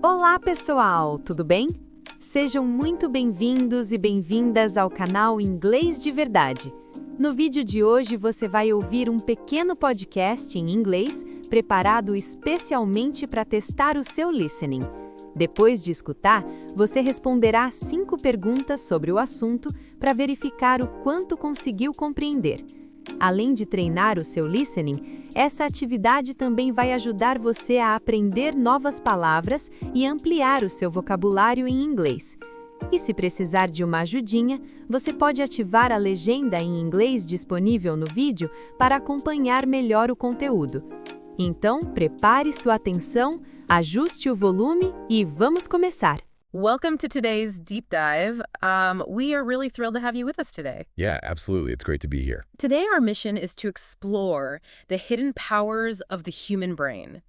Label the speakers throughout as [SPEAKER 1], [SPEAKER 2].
[SPEAKER 1] Olá, pessoal, tudo bem? Sejam muito bem-vindos e bem-vindas ao canal Inglês de Verdade. No vídeo de hoje você vai ouvir um pequeno podcast em inglês preparado especialmente para testar o seu listening. Depois de escutar, você responderá 5 perguntas sobre o assunto para verificar o quanto conseguiu compreender. Além de treinar o seu listening, essa atividade também vai ajudar você a aprender novas palavras e ampliar o seu vocabulário em inglês. E se precisar de uma ajudinha, você pode ativar a legenda em inglês disponível no vídeo para acompanhar melhor o conteúdo. Então, prepare sua atenção, ajuste o volume e vamos começar!
[SPEAKER 2] Welcome to today's deep dive. We are really thrilled to have you with us today.
[SPEAKER 3] Yeah, absolutely. It's great to be here.
[SPEAKER 2] Today, our mission is to explore the hidden powers of the human brain.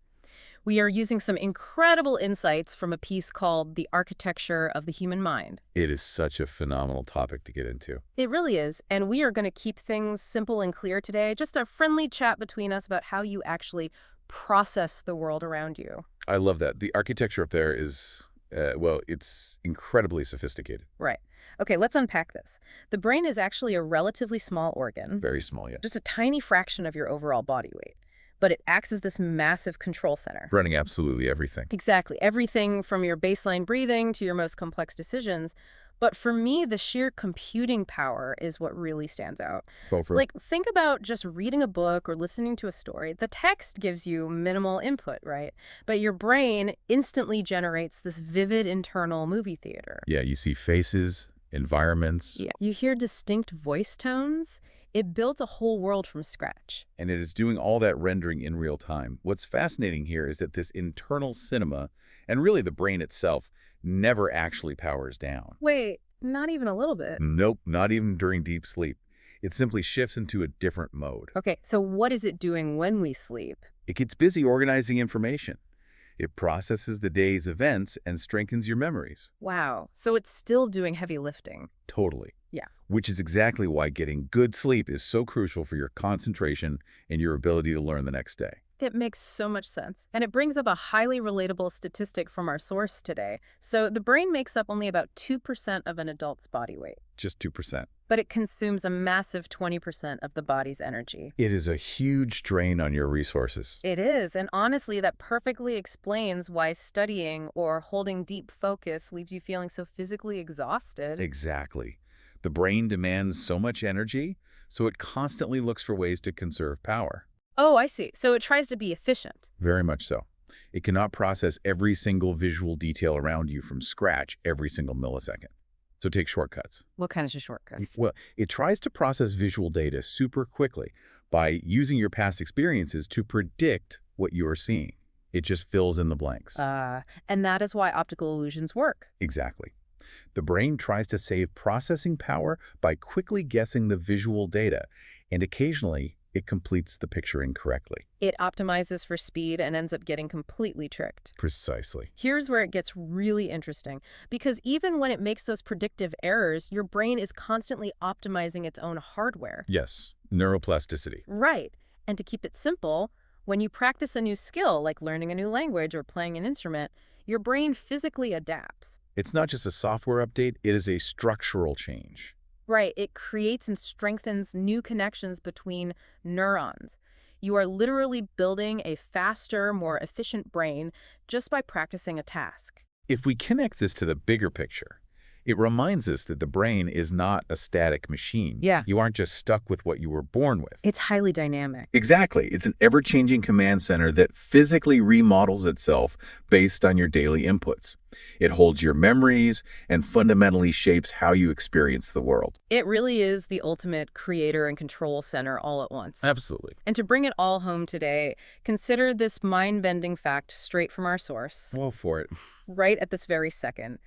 [SPEAKER 2] We are using some incredible insights from a piece called The Architecture of the Human Mind.
[SPEAKER 3] It is such a phenomenal topic to get into.
[SPEAKER 2] It really is, and we are going to keep things simple and clear today, just a friendly chat between us about how you actually process the world around you.
[SPEAKER 3] I love that. The architecture up there is, it's incredibly sophisticated.
[SPEAKER 2] Right. Okay, let's unpack this. The brain is actually a relatively small organ.
[SPEAKER 3] Very small, yeah.
[SPEAKER 2] Just a tiny fraction of your overall body weight. But it acts as this massive control center.
[SPEAKER 3] Running absolutely everything.
[SPEAKER 2] Exactly. Everything from your baseline breathing to your most complex decisions. But for me, the sheer computing power is what really stands out. Like, think about just reading a book or listening to a story. The text gives you minimal input, right? But your brain instantly generates this vivid internal movie theater.
[SPEAKER 3] Yeah, you see faces, environments.
[SPEAKER 2] Yeah. You hear distinct voice tones. It builds a whole world from scratch.
[SPEAKER 3] And it is doing all that rendering in real time. What's fascinating here is that this internal cinema, and really the brain itself, never actually powers down.
[SPEAKER 2] Wait, not even a little bit?
[SPEAKER 3] Nope, not even during deep sleep. It simply shifts into a different mode.
[SPEAKER 2] Okay, so what is it doing when we sleep?
[SPEAKER 3] It gets busy organizing information. It processes the day's events and strengthens your memories.
[SPEAKER 2] Wow, so it's still doing heavy lifting.
[SPEAKER 3] Totally.
[SPEAKER 2] Yeah.
[SPEAKER 3] Which is exactly why getting good sleep is so crucial for your concentration and your ability to learn the next day.
[SPEAKER 2] It makes so much sense. And it brings up a highly relatable statistic from our source today. So the brain makes up only about 2% of an adult's body weight.
[SPEAKER 3] Just 2%.
[SPEAKER 2] But it consumes a massive 20% of the body's energy.
[SPEAKER 3] It is a huge drain on your resources.
[SPEAKER 2] It is, and honestly, that perfectly explains why studying or holding deep focus leaves you feeling so physically exhausted.
[SPEAKER 3] Exactly. The brain demands so much energy, so it constantly looks for ways to conserve power.
[SPEAKER 2] Oh, I see. So it tries to be efficient.
[SPEAKER 3] Very much so. It cannot process every single visual detail around you from scratch every single millisecond. So take shortcuts.
[SPEAKER 2] What kind of shortcuts?
[SPEAKER 3] Well, it tries to process visual data super quickly by using your past experiences to predict what you are seeing. It just fills in the blanks.
[SPEAKER 2] And that is why optical illusions work.
[SPEAKER 3] Exactly. The brain tries to save processing power by quickly guessing the visual data, and occasionally it completes the picture incorrectly.
[SPEAKER 2] It optimizes for speed and ends up getting completely tricked.
[SPEAKER 3] Precisely.
[SPEAKER 2] Here's where it gets really interesting, because even when it makes those predictive errors, your brain is constantly optimizing its own hardware.
[SPEAKER 3] Yes, neuroplasticity.
[SPEAKER 2] Right. And to keep it simple, when you practice a new skill, like learning a new language or playing an instrument, your brain physically adapts.
[SPEAKER 3] It's not just a software update, it is a structural change.
[SPEAKER 2] Right. It creates and strengthens new connections between neurons. You are literally building a faster, more efficient brain just by practicing a task.
[SPEAKER 3] If we connect this to the bigger picture, it reminds us that the brain is not a static machine.
[SPEAKER 2] Yeah.
[SPEAKER 3] You aren't just stuck with what you were born with.
[SPEAKER 2] It's highly dynamic.
[SPEAKER 3] Exactly. It's an ever-changing command center that physically remodels itself based on your daily inputs. It holds your memories and fundamentally shapes how you experience the world.
[SPEAKER 2] It really is the ultimate creator and control center all at once.
[SPEAKER 3] Absolutely.
[SPEAKER 2] And to bring it all home today, consider this mind-bending fact straight from our source.
[SPEAKER 3] Well, for it.
[SPEAKER 2] Right at this very second.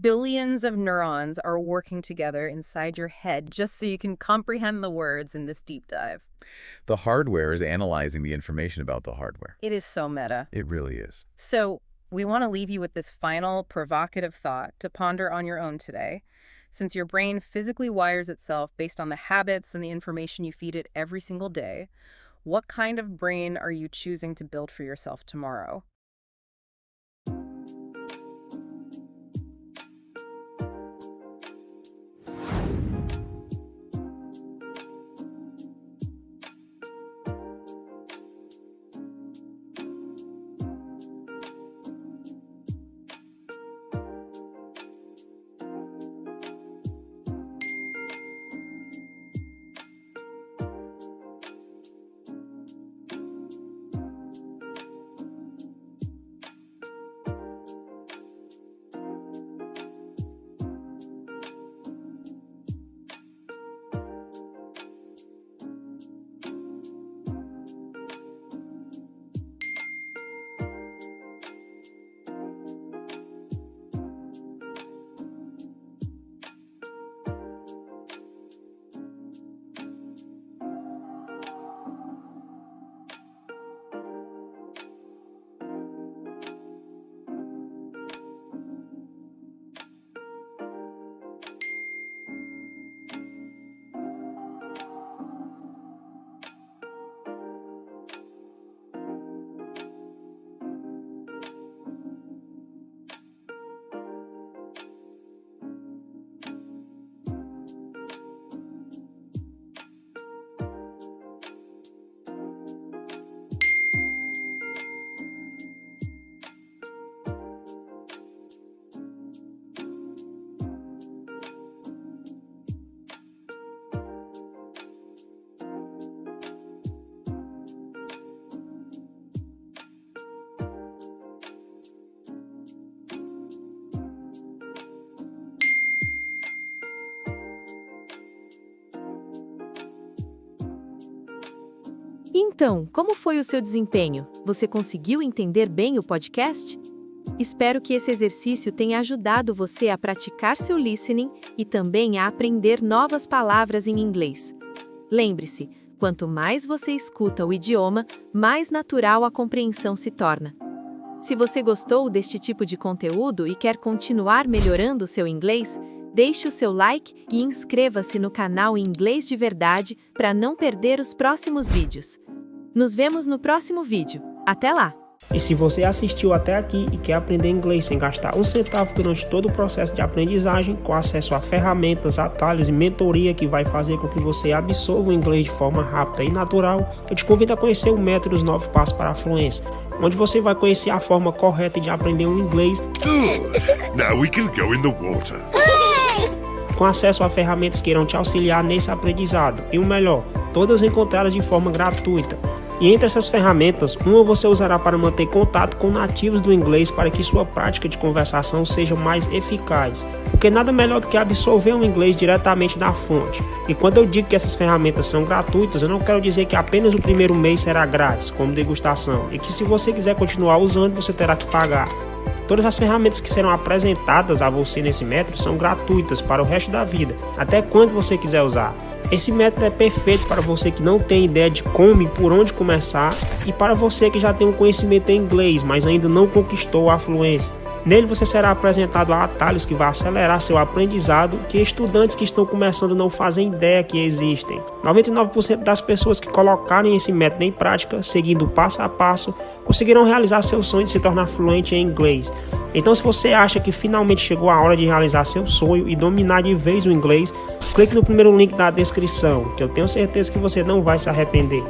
[SPEAKER 2] Billions of neurons are working together inside your head just so you can comprehend the words in this deep dive.
[SPEAKER 3] The hardware is analyzing the information about the hardware.
[SPEAKER 2] It is so meta.
[SPEAKER 3] It really is.
[SPEAKER 2] So we want to leave you with this final provocative thought to ponder on your own today. Since your brain physically wires itself based on the habits and the information you feed it every single day, what kind of brain are you choosing to build for yourself tomorrow?
[SPEAKER 1] Então, como foi o seu desempenho? Você conseguiu entender bem o podcast? Espero que esse exercício tenha ajudado você a praticar seu listening e também a aprender novas palavras em inglês. Lembre-se, quanto mais você escuta o idioma, mais natural a compreensão se torna. Se você gostou deste tipo de conteúdo e quer continuar melhorando o seu inglês, deixe o seu like e inscreva-se no canal Inglês de Verdade para não perder os próximos vídeos. Nos vemos no próximo vídeo. Até lá!
[SPEAKER 4] E se você assistiu até aqui e quer aprender inglês sem gastar um centavo durante todo o processo de aprendizagem, com acesso a ferramentas, atalhos e mentoria que vai fazer com que você absorva o inglês de forma rápida e natural, eu te convido a conhecer o método Os 9 Passos para a Fluência, onde você vai conhecer a forma correta de aprender um inglês
[SPEAKER 5] Now we can go in the water.
[SPEAKER 4] com acesso a ferramentas que irão te auxiliar nesse aprendizado. E o melhor, todas encontradas de forma gratuita. E entre essas ferramentas, uma você usará para manter contato com nativos do inglês para que sua prática de conversação seja mais eficaz. Porque nada melhor do que absorver o inglês diretamente da fonte. E quando eu digo que essas ferramentas são gratuitas, eu não quero dizer que apenas o primeiro mês será grátis, como degustação, e que se você quiser continuar usando, você terá que pagar. Todas as ferramentas que serão apresentadas a você nesse método são gratuitas para o resto da vida, até quando você quiser usar. Esse método é perfeito para você que não tem ideia de como e por onde começar, e para você que já tem um conhecimento em inglês, mas ainda não conquistou a fluência. Nele você será apresentado a atalhos que vão acelerar seu aprendizado, que estudantes que estão começando não fazem ideia que existem. 99% das pessoas que colocarem esse método em prática, seguindo passo a passo, conseguirão realizar seu sonho de se tornar fluente em inglês. Então, se você acha que finalmente chegou a hora de realizar seu sonho e dominar de vez o inglês, clique no primeiro link da descrição, que eu tenho certeza que você não vai se arrepender.